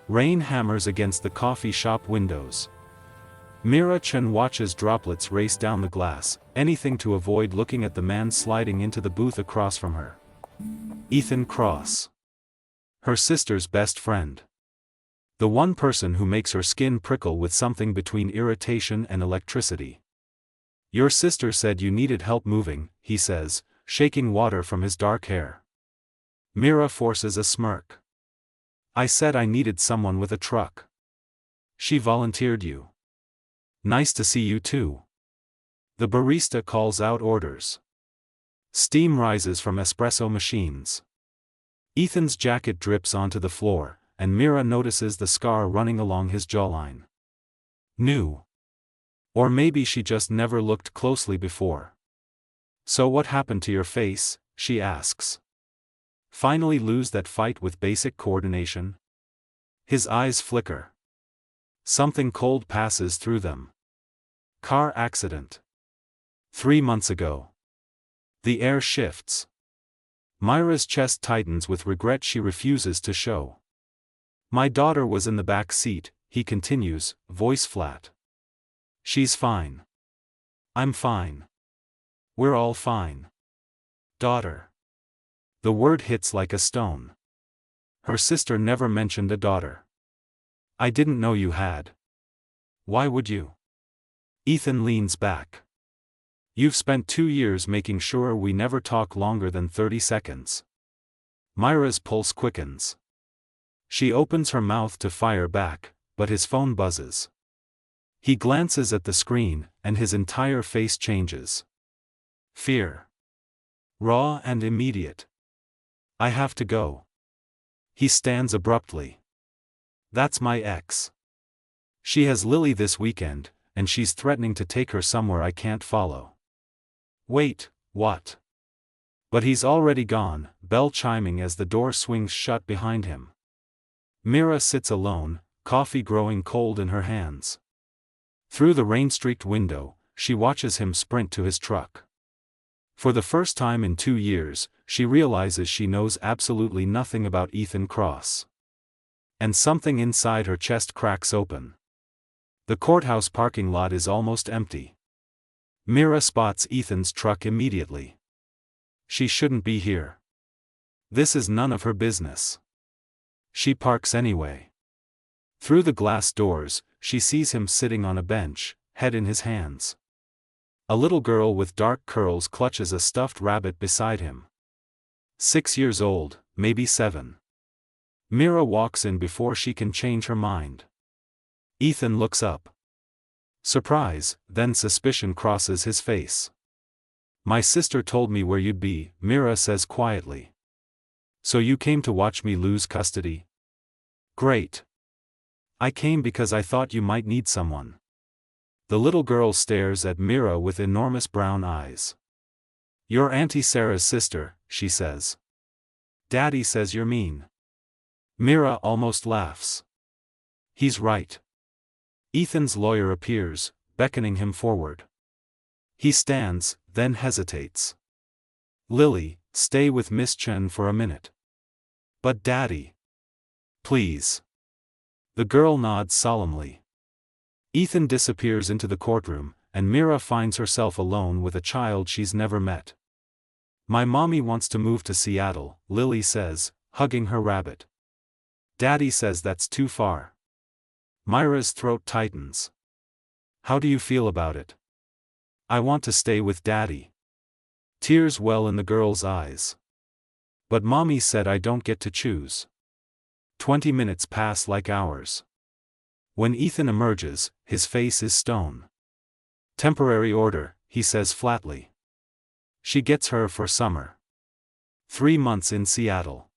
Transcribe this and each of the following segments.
Rain hammers against the coffee shop windows. Mira Chen watches droplets race down the glass, anything to avoid looking at the man sliding into the booth across from her. Ethan Cross. Her sister's best friend. The one person who makes her skin prickle with something between irritation and electricity. Your sister said you needed help moving, he says, shaking water from his dark hair. Mira forces a smirk. I said I needed someone with a truck. She volunteered you. Nice to see you too. The barista calls out orders. Steam rises from espresso machines. Ethan's jacket drips onto the floor, and Mira notices the scar running along his jawline. New. Or maybe she just never looked closely before. So what happened to your face, she asks. Finally lose that fight with basic coordination? His eyes flicker. Something cold passes through them. Car accident. 3 months ago. The air shifts. Mira's chest tightens with regret she refuses to show. My daughter was in the back seat, he continues, voice flat. She's fine. I'm fine. We're all fine. Daughter. The word hits like a stone. Her sister never mentioned a daughter. I didn't know you had. Why would you? Ethan leans back. You've spent 2 years making sure we never talk longer than 30 seconds. Mira's pulse quickens. She opens her mouth to fire back, but his phone buzzes. He glances at the screen, and his entire face changes. Fear. Raw and immediate. I have to go. He stands abruptly. That's my ex. She has Lily this weekend, and she's threatening to take her somewhere I can't follow. Wait, what? But he's already gone, bell chiming as the door swings shut behind him. Mira sits alone, coffee growing cold in her hands. Through the rain-streaked window, she watches him sprint to his truck. For the first time in 2 years, she realizes she knows absolutely nothing about Ethan Cross. And something inside her chest cracks open. The courthouse parking lot is almost empty. Mira spots Ethan's truck immediately. She shouldn't be here. This is none of her business. She parks anyway. Through the glass doors, she sees him sitting on a bench, head in his hands. A little girl with dark curls clutches a stuffed rabbit beside him. 6 years old, maybe 7. Mira walks in before she can change her mind. Ethan looks up. Surprise, then suspicion crosses his face. My sister told me where you'd be, Mira says quietly. So you came to watch me lose custody? Great. I came because I thought you might need someone. The little girl stares at Mira with enormous brown eyes. You're Auntie Sarah's sister, she says. Daddy says you're mean. Mira almost laughs. He's right. Ethan's lawyer appears, beckoning him forward. He stands, then hesitates. Lily, stay with Miss Chen for a minute. But Daddy. Please. The girl nods solemnly. Ethan disappears into the courtroom, and Mira finds herself alone with a child she's never met. My mommy wants to move to Seattle, Lily says, hugging her rabbit. Daddy says that's too far. Mira's throat tightens. How do you feel about it? I want to stay with Daddy. Tears well in the girl's eyes. But Mommy said I don't get to choose. 20 minutes pass like hours. When Ethan emerges, his face is stone. Temporary order, he says flatly. She gets her for summer. 3 months in Seattle.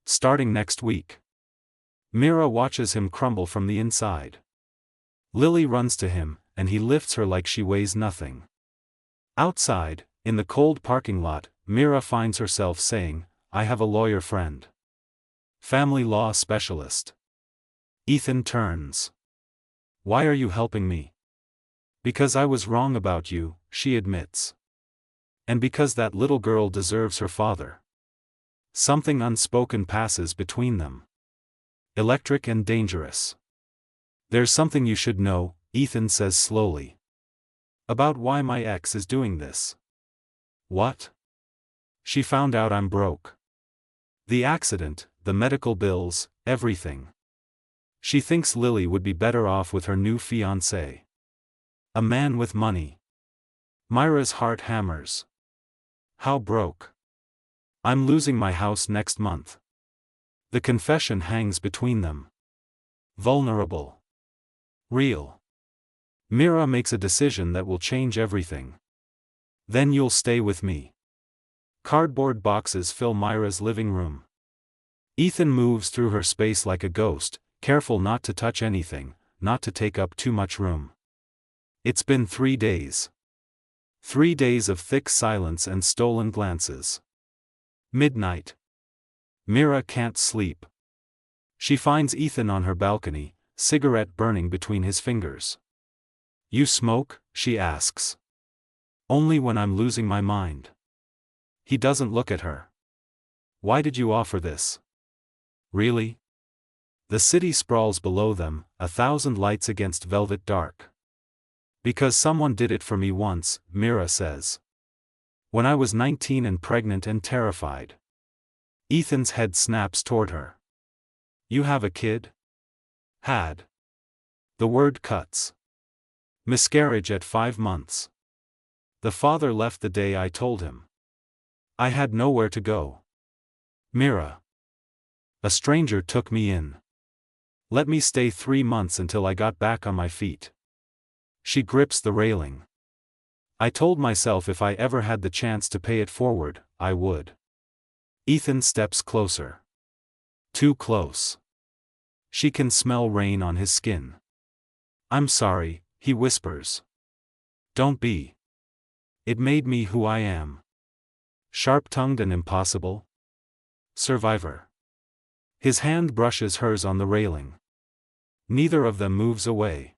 Starting next week. Mira watches him crumble from the inside. Lily runs to him, and he lifts her like she weighs nothing. Outside, in the cold parking lot, Mira finds herself saying, I have a lawyer friend. Family law specialist. Ethan turns. Why are you helping me? Because I was wrong about you, she admits. And because that little girl deserves her father. Something unspoken passes between them. Electric and dangerous. There's something you should know, Ethan says slowly. About why my ex is doing this. What? She found out I'm broke. The accident, the medical bills, everything. She thinks Lily would be better off with her new fiancé. A man with money. Mira's heart hammers. How broke? I'm losing my house next month. The confession hangs between them. Vulnerable. Real. Mira makes a decision that will change everything. Then you'll stay with me. Cardboard boxes fill Mira's living room. Ethan moves through her space like a ghost, careful not to touch anything, not to take up too much room. It's been 3 days. 3 days of thick silence and stolen glances. Midnight. Mira can't sleep. She finds Ethan on her balcony, cigarette burning between his fingers. You smoke? She asks. Only when I'm losing my mind. He doesn't look at her. Why did you offer this? Really? The city sprawls below them, 1,000 lights against velvet dark. Because someone did it for me once, Mira says. When I was 19 and pregnant and terrified. Ethan's head snaps toward her. You have a kid? Had. The word cuts. Miscarriage at 5 months. The father left the day I told him. I had nowhere to go. Mira. A stranger took me in. Let me stay 3 months until I got back on my feet. She grips the railing. I told myself if I ever had the chance to pay it forward, I would. Ethan steps closer. Too close. She can smell rain on his skin. I'm sorry, he whispers. Don't be. It made me who I am. Sharp-tongued and impossible. Survivor. His hand brushes hers on the railing. Neither of them moves away.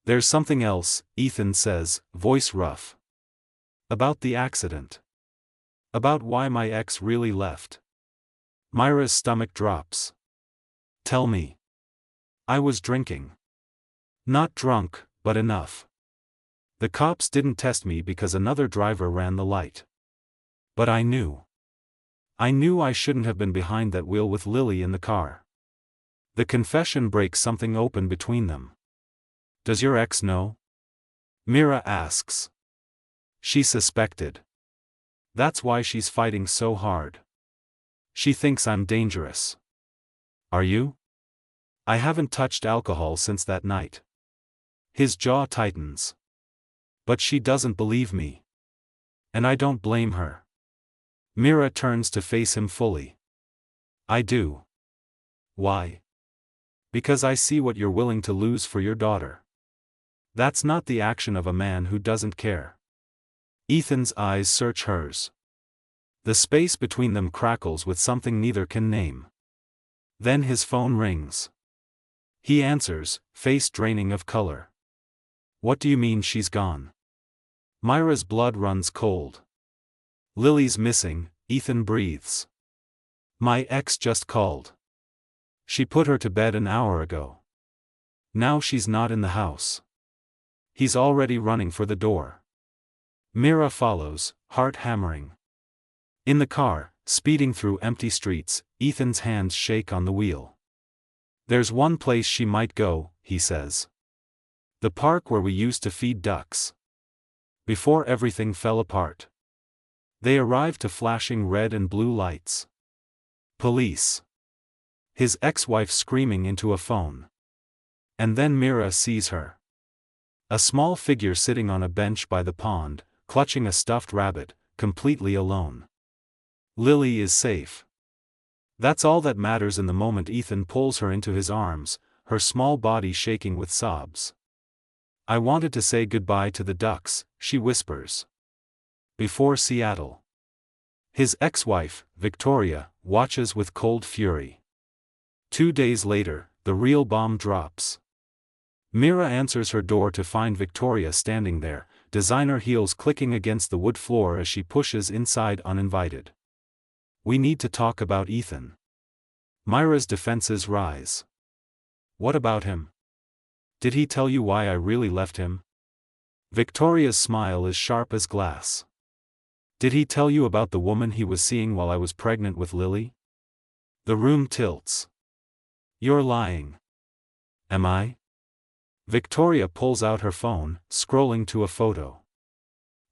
There's something else, Ethan says, voice rough. About the accident. About why my ex really left. Mira's stomach drops. Tell me. I was drinking. Not drunk, but enough. The cops didn't test me because another driver ran the light. But I knew. I knew I shouldn't have been behind that wheel with Lily in the car. The confession breaks something open between them. Does your ex know? Mira asks. She suspected. That's why she's fighting so hard. She thinks I'm dangerous. Are you? I haven't touched alcohol since that night. His jaw tightens. But she doesn't believe me. And I don't blame her. Mira turns to face him fully. I do. Why? Because I see what you're willing to lose for your daughter. That's not the action of a man who doesn't care. Ethan's eyes search hers. The space between them crackles with something neither can name. Then his phone rings. He answers, face draining of color. What do you mean she's gone? Mira's blood runs cold. Lily's missing, Ethan breathes. My ex just called. She put her to bed an hour ago. Now she's not in the house. He's already running for the door. Mira follows, heart hammering. In the car, speeding through empty streets, Ethan's hands shake on the wheel. There's one place she might go, he says. The park where we used to feed ducks. Before everything fell apart. They arrive to flashing red and blue lights. Police. His ex-wife screaming into a phone. And then Mira sees her. A small figure sitting on a bench by the pond, clutching a stuffed rabbit, completely alone. Lily is safe. That's all that matters in the moment. Ethan pulls her into his arms, her small body shaking with sobs. I wanted to say goodbye to the ducks, she whispers. Before Seattle. His ex-wife, Victoria, watches with cold fury. 2 days later, the real bomb drops. Mira answers her door to find Victoria standing there, designer heels clicking against the wood floor as she pushes inside uninvited. We need to talk about Ethan. Myra's defenses rise. What about him? Did he tell you why I really left him? Victoria's smile is sharp as glass. Did he tell you about the woman he was seeing while I was pregnant with Lily? The room tilts. You're lying. Am I? Victoria pulls out her phone, scrolling to a photo.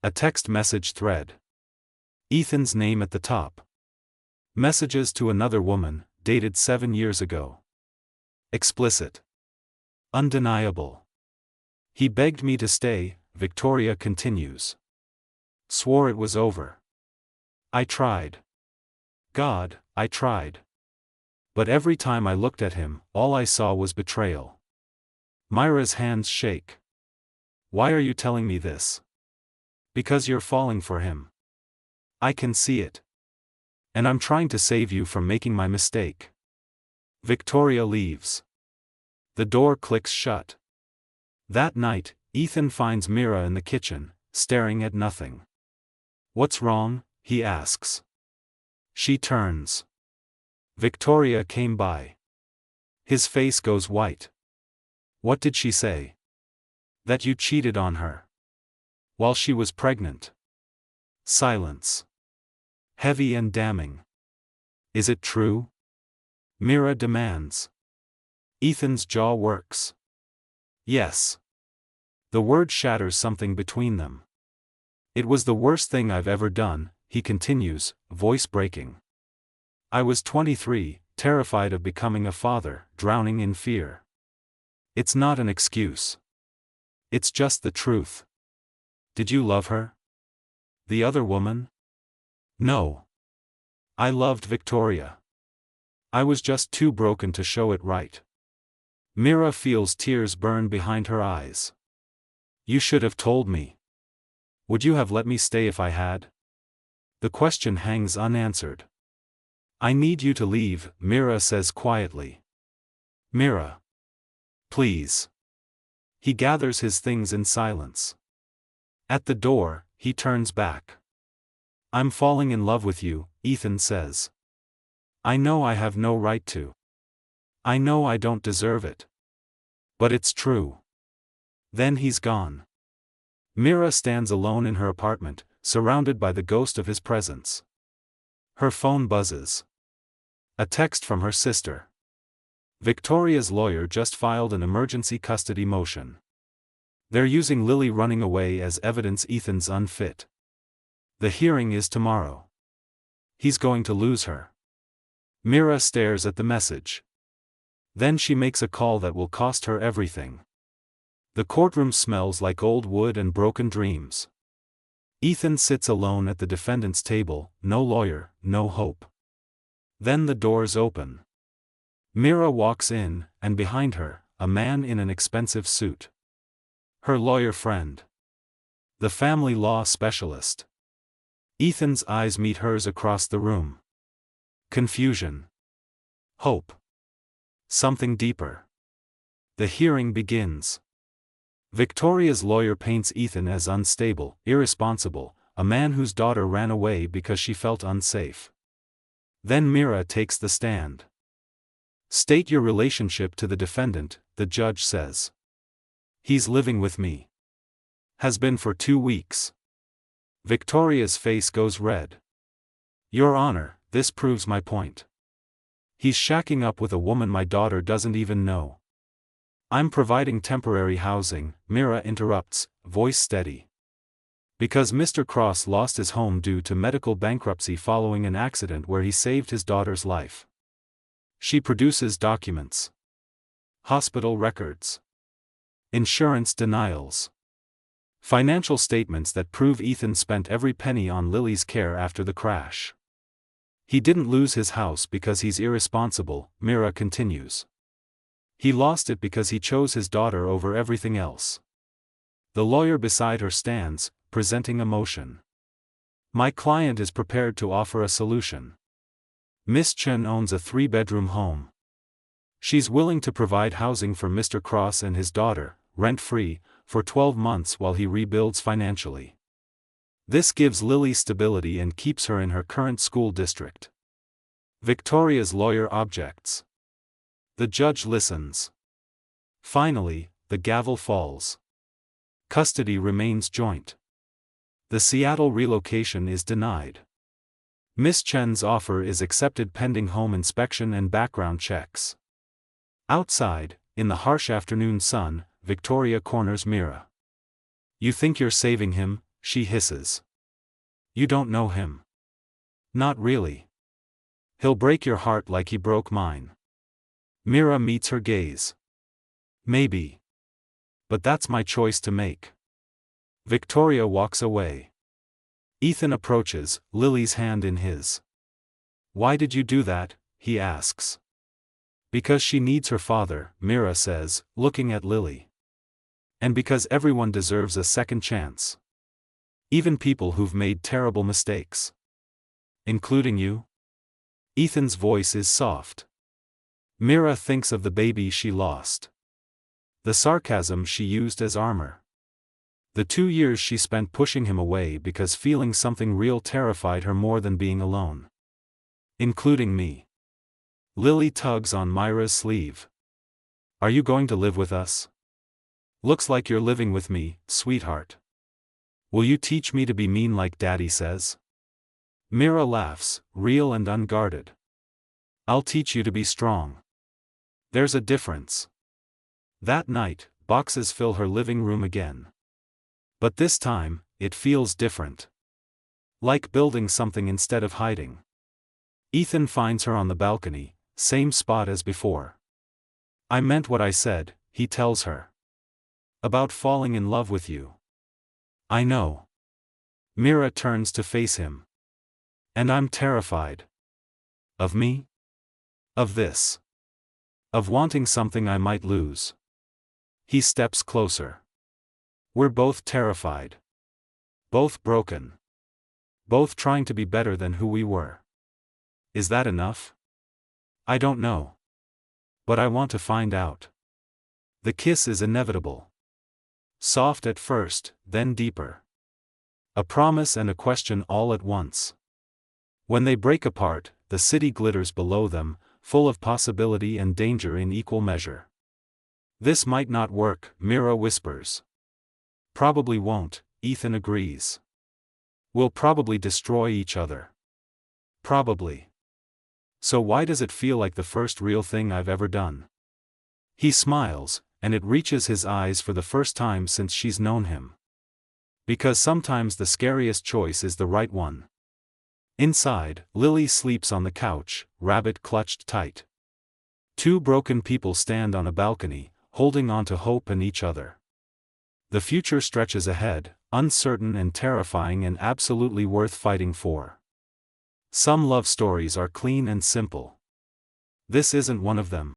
A text message thread. Ethan's name at the top. Messages to another woman, dated 7 years ago. Explicit. Undeniable. He begged me to stay, Victoria continues. Swore it was over. I tried. God, I tried. But every time I looked at him, all I saw was betrayal. Myra's hands shake. Why are you telling me this? Because you're falling for him. I can see it. And I'm trying to save you from making my mistake. Victoria leaves. The door clicks shut. That night, Ethan finds Mira in the kitchen, staring at nothing. What's wrong? He asks. She turns. Victoria came by. His face goes white. What did she say? That you cheated on her. While she was pregnant. Silence. Heavy and damning. Is it true? Mira demands. Ethan's jaw works. Yes. The word shatters something between them. It was the worst thing I've ever done, he continues, voice breaking. I was 23, terrified of becoming a father, drowning in fear. It's not an excuse. It's just the truth. Did you love her? The other woman? No. I loved Victoria. I was just too broken to show it right. Mira feels tears burn behind her eyes. You should have told me. Would you have let me stay if I had? The question hangs unanswered. I need you to leave, Mira says quietly. Mira. Please. He gathers his things in silence. At the door, he turns back. I'm falling in love with you, Ethan says. I know I have no right to. I know I don't deserve it. But it's true. Then he's gone. Mira stands alone in her apartment, surrounded by the ghost of his presence. Her phone buzzes. A text from her sister. Victoria's lawyer just filed an emergency custody motion. They're using Lily running away as evidence Ethan's unfit. The hearing is tomorrow. He's going to lose her. Mira stares at the message. Then she makes a call that will cost her everything. The courtroom smells like old wood and broken dreams. Ethan sits alone at the defendant's table, no lawyer, no hope. Then the doors open. Mira walks in, and behind her, a man in an expensive suit. Her lawyer friend. The family law specialist. Ethan's eyes meet hers across the room. Confusion. Hope. Something deeper. The hearing begins. Victoria's lawyer paints Ethan as unstable, irresponsible, a man whose daughter ran away because she felt unsafe. Then Mira takes the stand. State your relationship to the defendant, the judge says. He's living with me. Has been for 2 weeks. Victoria's face goes red. Your Honor, this proves my point. He's shacking up with a woman my daughter doesn't even know. I'm providing temporary housing, Mira interrupts, voice steady. Because Mr. Cross lost his home due to medical bankruptcy following an accident where he saved his daughter's life. She produces documents. Hospital records. Insurance denials. Financial statements that prove Ethan spent every penny on Lily's care after the crash. He didn't lose his house because he's irresponsible, Mira continues. He lost it because he chose his daughter over everything else. The lawyer beside her stands, presenting a motion. My client is prepared to offer a solution. Miss Chen owns a 3-bedroom home. She's willing to provide housing for Mr. Cross and his daughter, rent-free, for 12 months while he rebuilds financially. This gives Lily stability and keeps her in her current school district. Victoria's lawyer objects. The judge listens. Finally, the gavel falls. Custody remains joint. The Seattle relocation is denied. Miss Chen's offer is accepted pending home inspection and background checks. Outside, in the harsh afternoon sun, Victoria corners Mira. "You think you're saving him?" she hisses. "You don't know him." "Not really. He'll break your heart like he broke mine." Mira meets her gaze. "Maybe. But that's my choice to make." Victoria walks away. Ethan approaches, Lily's hand in his. "Why did you do that?" he asks. "Because she needs her father," Mira says, looking at Lily. "And because everyone deserves a second chance. Even people who've made terrible mistakes. Including you?" Ethan's voice is soft. Mira thinks of the baby she lost. The sarcasm she used as armor. The 2 years she spent pushing him away because feeling something real terrified her more than being alone. "Including me." Lily tugs on Myra's sleeve. "Are you going to live with us?" "Looks like you're living with me, sweetheart." "Will you teach me to be mean like Daddy says?" Mira laughs, real and unguarded. "I'll teach you to be strong. There's a difference." That night, boxes fill her living room again. But this time, it feels different. Like building something instead of hiding. Ethan finds her on the balcony, same spot as before. "I meant what I said," he tells her. "About falling in love with you." "I know." Mira turns to face him. "And I'm terrified." "Of me?" "Of this. Of wanting something I might lose." He steps closer. "We're both terrified. Both broken. Both trying to be better than who we were. Is that enough?" "I don't know. But I want to find out." The kiss is inevitable. Soft at first, then deeper. A promise and a question all at once. When they break apart, the city glitters below them, full of possibility and danger in equal measure. "This might not work," Mira whispers. "Probably won't," Ethan agrees. "We'll probably destroy each other." "Probably. So why does it feel like the first real thing I've ever done?" He smiles, and it reaches his eyes for the first time since she's known him. Because sometimes the scariest choice is the right one. Inside, Lily sleeps on the couch, rabbit clutched tight. Two broken people stand on a balcony, holding on to hope and each other. The future stretches ahead, uncertain and terrifying and absolutely worth fighting for. Some love stories are clean and simple. This isn't one of them.